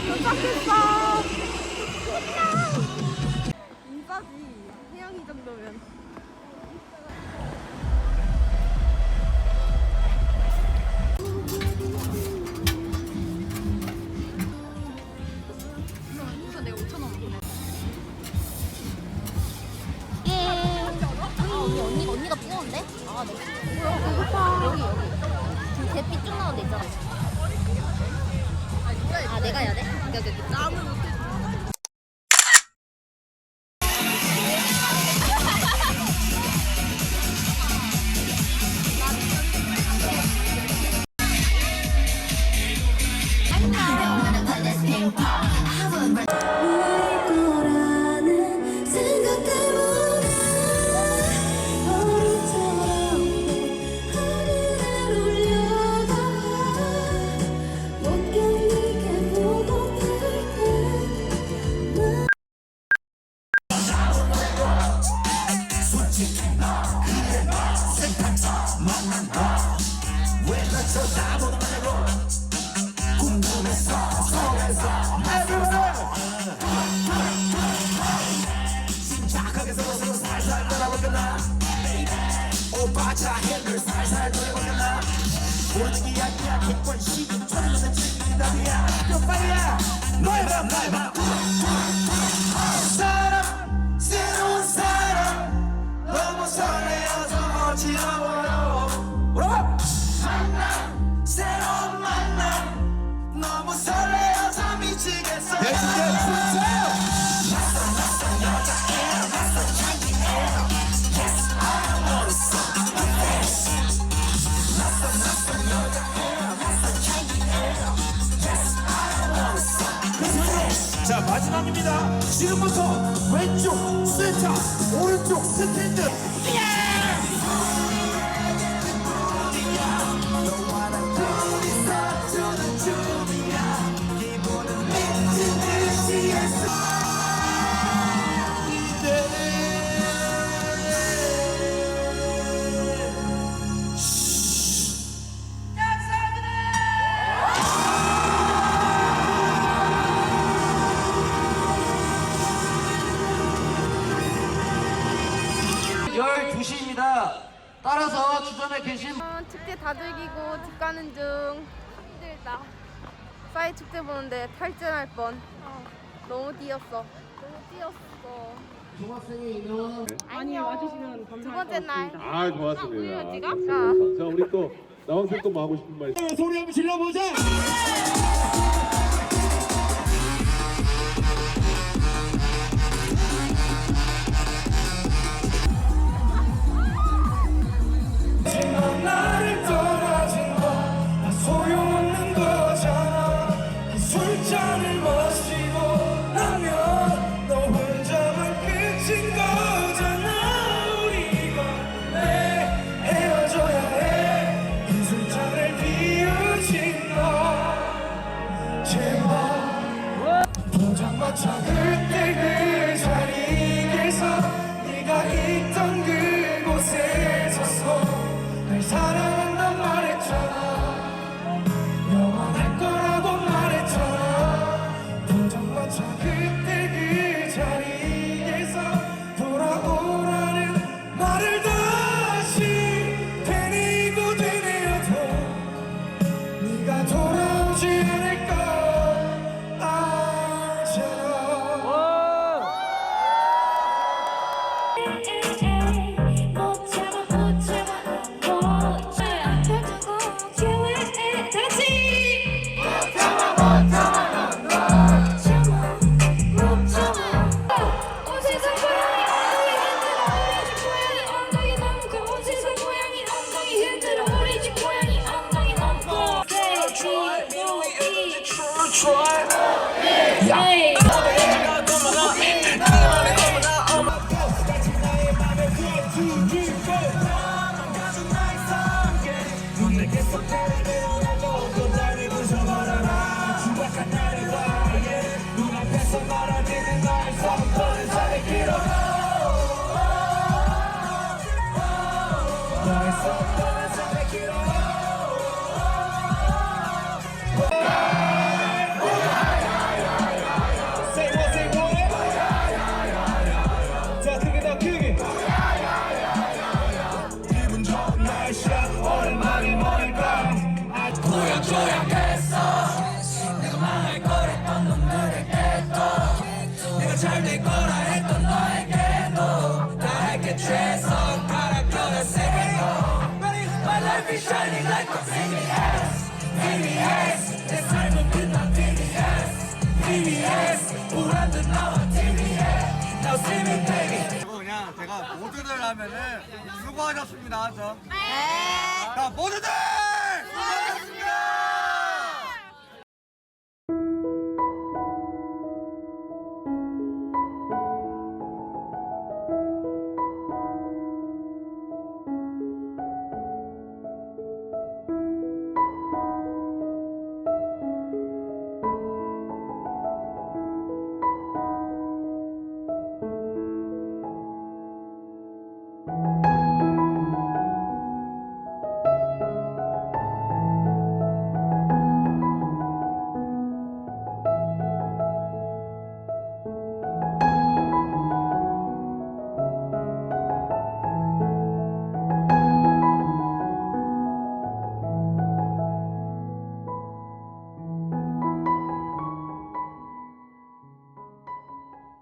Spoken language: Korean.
도착했어. 인싸지. 태양이 정도면. 이거 내가 5,000원 보내. 언니가 부러운데? 아, 네. 뭐야, 배고파. 여기. 지금 대피 쭉 나오는 데 있잖아. 아, 내가 해야 돼? 여기. 짬을 못해. 새로운 사람 너무 설레어서 어지러워요. 만남 새로운 만남 너무 설레어서 미치겠어요. 낯선 여자애라 낯선 향기애라 Yes I wanna see 낯선 여자애라 낯선 향기애라 Yes I wanna see. 자 마지막입니다. 지금부터 왼쪽 센터 오른쪽 스탠드 너와 난 둘이서 주는 춤이야. 기분은 미친 듯이 했어. 따라서 주점에 계신 축제 다들기고 집 가는 중. 힘들다. 싸이 축제 보는데 탈진할 뻔. 너무 뛰었어. 너무 뛰었어. 중학생의 인원 많이 와주시면 감사할 두 번째 날. 아 고맙습니다. 자. 자 우리 또 나원생 또 뭐 하고 싶은 말 있어요? 소리 한번 질러보자. 나를 떠나진 건 소용없는 거잖아. 술잔을 마시고 나면 너 혼자만 끝인 거잖아. 우리가 왜 헤어져야 해. 이 술잔을 비우진 너 제발 포장마차 그때 그 자리에서 네가 있던 그곳에 서서 날 사랑한단 말했잖아. 영원할 거라고 말했잖아. 포장마차 그때 그 자리에서 돌아오라는 말을 다시 되뇌고 되뇌어도 네가 돌아오지 않을 거 알잖아. 그냥 제가 모두들 하면은 수고하셨습니다. 자, 모두들!